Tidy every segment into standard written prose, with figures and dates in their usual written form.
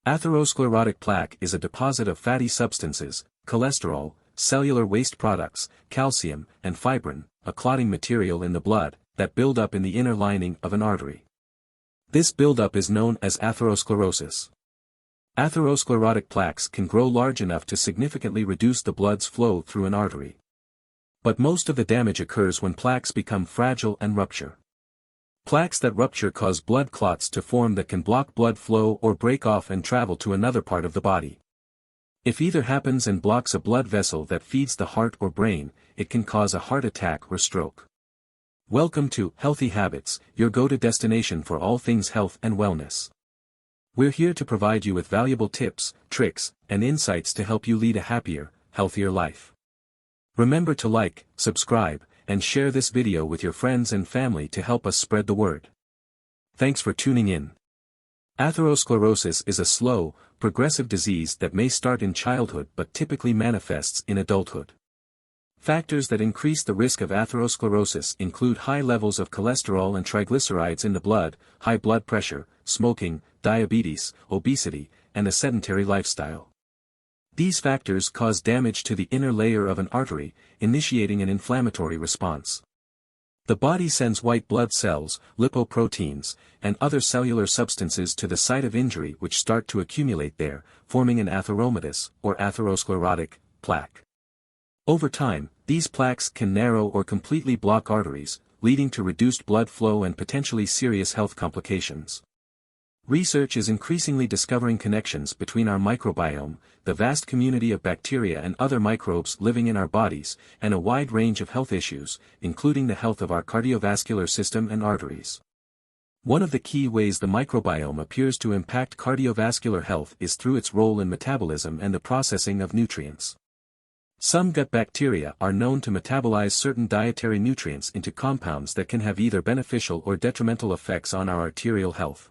Atherosclerotic plaque is a deposit of fatty substances, cholesterol, cellular waste products, calcium, and fibrin, a clotting material in the blood, that build up in the inner lining of an artery. This buildup is known as atherosclerosis. Atherosclerotic plaques can grow large enough to significantly reduce the blood's flow through an artery. But most of the damage occurs when plaques become fragile and rupture. Plaques that rupture cause blood clots to form that can block blood flow or break off and travel to another part of the body. If either happens and blocks a blood vessel that feeds the heart or brain, it can cause a heart attack or stroke. Welcome to Healthy Habits, your go-to destination for all things health and wellness. We're here to provide you with valuable tips, tricks, and insights to help you lead a happier, healthier life. Remember to like, subscribe, and share this video with your friends and family to help us spread the word. Thanks for tuning in. Atherosclerosis is a slow, progressive disease that may start in childhood but typically manifests in adulthood. Factors that increase the risk of atherosclerosis include high levels of cholesterol and triglycerides in the blood, high blood pressure, smoking, diabetes, obesity, and a sedentary lifestyle. These factors cause damage to the inner layer of an artery, initiating an inflammatory response. The body sends white blood cells, lipoproteins, and other cellular substances to the site of injury which start to accumulate there, forming an atheromatous, or atherosclerotic, plaque. Over time, these plaques can narrow or completely block arteries, leading to reduced blood flow and potentially serious health complications. Research is increasingly discovering connections between our microbiome, the vast community of bacteria and other microbes living in our bodies, and a wide range of health issues, including the health of our cardiovascular system and arteries. One of the key ways the microbiome appears to impact cardiovascular health is through its role in metabolism and the processing of nutrients. Some gut bacteria are known to metabolize certain dietary nutrients into compounds that can have either beneficial or detrimental effects on our arterial health.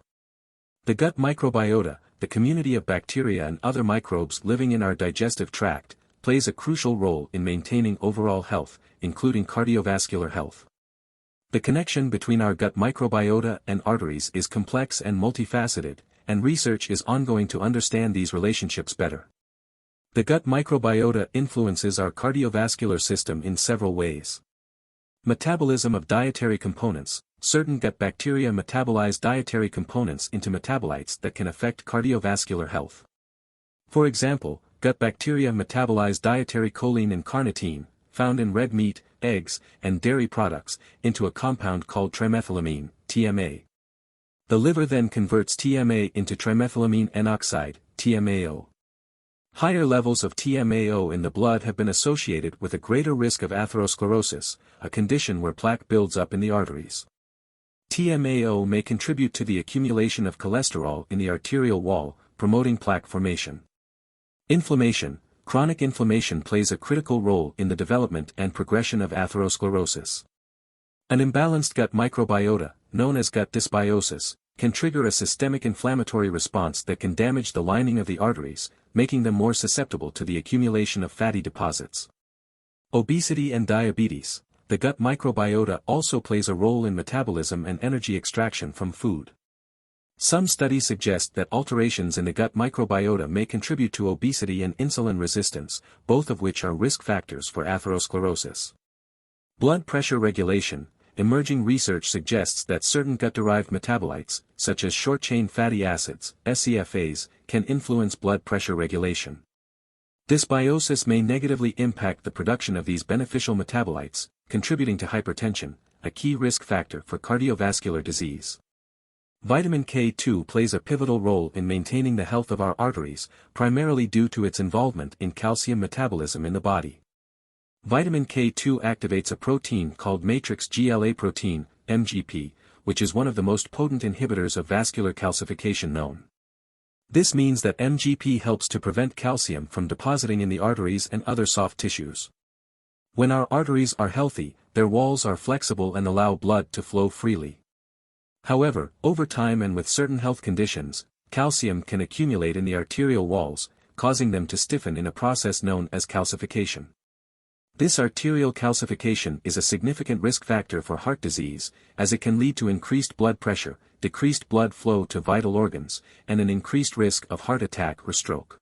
The gut microbiota, the community of bacteria and other microbes living in our digestive tract, plays a crucial role in maintaining overall health, including cardiovascular health. The connection between our gut microbiota and arteries is complex and multifaceted, and research is ongoing to understand these relationships better. The gut microbiota influences our cardiovascular system in several ways. Metabolism of dietary components. Certain gut bacteria metabolize dietary components into metabolites that can affect cardiovascular health. For example, gut bacteria metabolize dietary choline and carnitine, found in red meat, eggs, and dairy products, into a compound called trimethylamine, TMA. The liver then converts TMA into trimethylamine N-oxide, TMAO. Higher levels of TMAO in the blood have been associated with a greater risk of atherosclerosis, a condition where plaque builds up in the arteries. TMAO may contribute to the accumulation of cholesterol in the arterial wall, promoting plaque formation. Inflammation. Chronic inflammation plays a critical role in the development and progression of atherosclerosis. An imbalanced gut microbiota, known as gut dysbiosis, can trigger a systemic inflammatory response that can damage the lining of the arteries, making them more susceptible to the accumulation of fatty deposits. Obesity and diabetes. The gut microbiota also plays a role in metabolism and energy extraction from food. Some studies suggest that alterations in the gut microbiota may contribute to obesity and insulin resistance, both of which are risk factors for atherosclerosis. Blood pressure regulation. Emerging research suggests that certain gut-derived metabolites, such as short-chain fatty acids, SCFAs, can influence blood pressure regulation. Dysbiosis may negatively impact the production of these beneficial metabolites, contributing to hypertension, a key risk factor for cardiovascular disease. Vitamin K2 plays a pivotal role in maintaining the health of our arteries, primarily due to its involvement in calcium metabolism in the body. Vitamin K2 activates a protein called matrix GLA protein, MGP, which is one of the most potent inhibitors of vascular calcification known. This means that MGP helps to prevent calcium from depositing in the arteries and other soft tissues. When our arteries are healthy, their walls are flexible and allow blood to flow freely. However, over time and with certain health conditions, calcium can accumulate in the arterial walls, causing them to stiffen in a process known as calcification. This arterial calcification is a significant risk factor for heart disease, as it can lead to increased blood pressure, decreased blood flow to vital organs, and an increased risk of heart attack or stroke.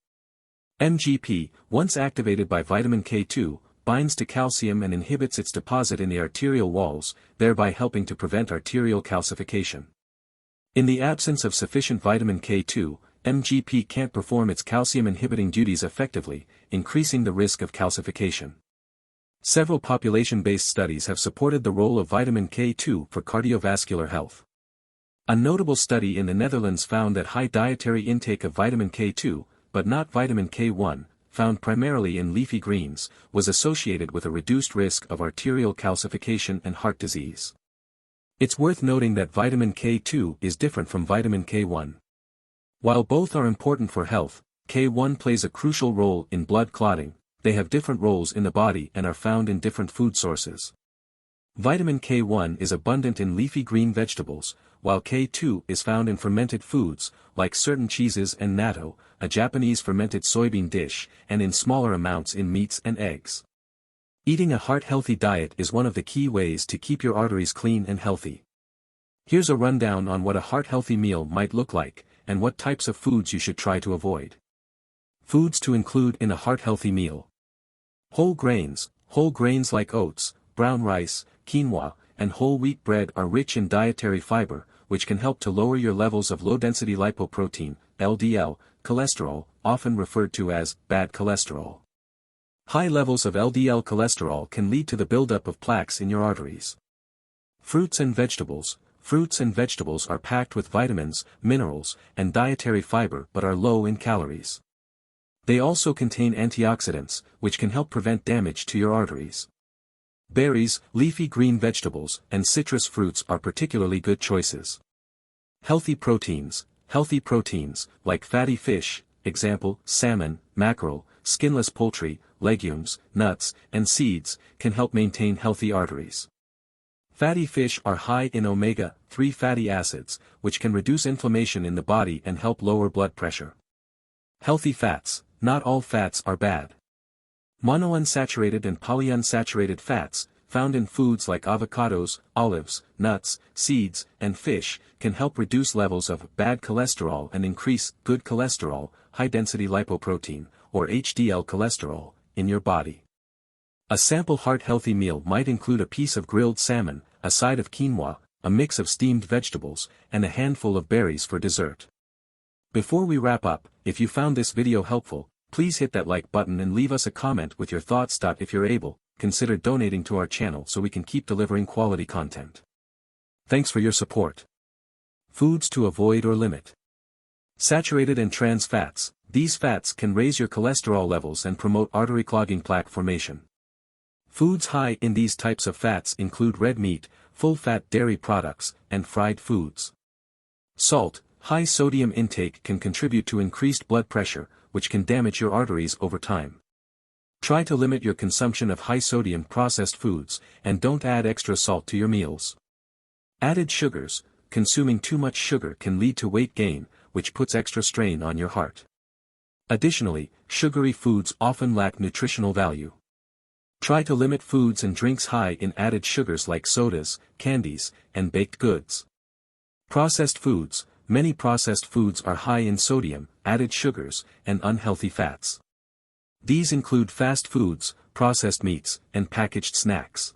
MGP, once activated by vitamin K2, binds to calcium and inhibits its deposit in the arterial walls, thereby helping to prevent arterial calcification. In the absence of sufficient vitamin K2, MGP can't perform its calcium-inhibiting duties effectively, increasing the risk of calcification. Several population-based studies have supported the role of vitamin K2 for cardiovascular health. A notable study in the Netherlands found that high dietary intake of vitamin K2, but not vitamin K1, found primarily in leafy greens, was associated with a reduced risk of arterial calcification and heart disease. It's worth noting that vitamin K2 is different from vitamin K1. While both are important for health, K1 plays a crucial role in blood clotting. They have different roles in the body and are found in different food sources. Vitamin K1 is abundant in leafy green vegetables, while K2 is found in fermented foods, like certain cheeses and natto, a Japanese fermented soybean dish, and in smaller amounts in meats and eggs. Eating a heart-healthy diet is one of the key ways to keep your arteries clean and healthy. Here's a rundown on what a heart-healthy meal might look like, and what types of foods you should try to avoid. Foods to include in a heart-healthy meal. Whole grains like oats, brown rice, quinoa, and whole wheat bread are rich in dietary fiber, which can help to lower your levels of low-density lipoprotein, LDL, cholesterol, often referred to as bad cholesterol. High levels of LDL cholesterol can lead to the buildup of plaques in your arteries. Fruits and vegetables. Fruits and vegetables are packed with vitamins, minerals, and dietary fiber but are low in calories. They also contain antioxidants, which can help prevent damage to your arteries. Berries, leafy green vegetables, and citrus fruits are particularly good choices. Healthy proteins, like fatty fish, example, salmon, mackerel, skinless poultry, legumes, nuts, and seeds, can help maintain healthy arteries. Fatty fish are high in omega-3 fatty acids, which can reduce inflammation in the body and help lower blood pressure. Healthy fats. Not all fats are bad. Monounsaturated and polyunsaturated fats, found in foods like avocados, olives, nuts, seeds, and fish, can help reduce levels of bad cholesterol and increase good cholesterol, high-density lipoprotein, or HDL cholesterol, in your body. A sample heart-healthy meal might include a piece of grilled salmon, a side of quinoa, a mix of steamed vegetables, and a handful of berries for dessert. Before we wrap up, if you found this video helpful, please hit that like button and leave us a comment with your thoughts. If you're able, consider donating to our channel so we can keep delivering quality content. Thanks for your support. Foods to avoid or limit. Saturated and trans fats. These fats can raise your cholesterol levels and promote artery clogging plaque formation. Foods high in these types of fats include red meat, full-fat dairy products, and fried foods. Salt. High sodium intake can contribute to increased blood pressure, which can damage your arteries over time. Try to limit your consumption of high-sodium processed foods, and don't add extra salt to your meals. Added sugars. Consuming too much sugar can lead to weight gain, which puts extra strain on your heart. Additionally, sugary foods often lack nutritional value. Try to limit foods and drinks high in added sugars like sodas, candies, and baked goods. Processed foods. Many processed foods are high in sodium, added sugars, and unhealthy fats. These include fast foods, processed meats, and packaged snacks.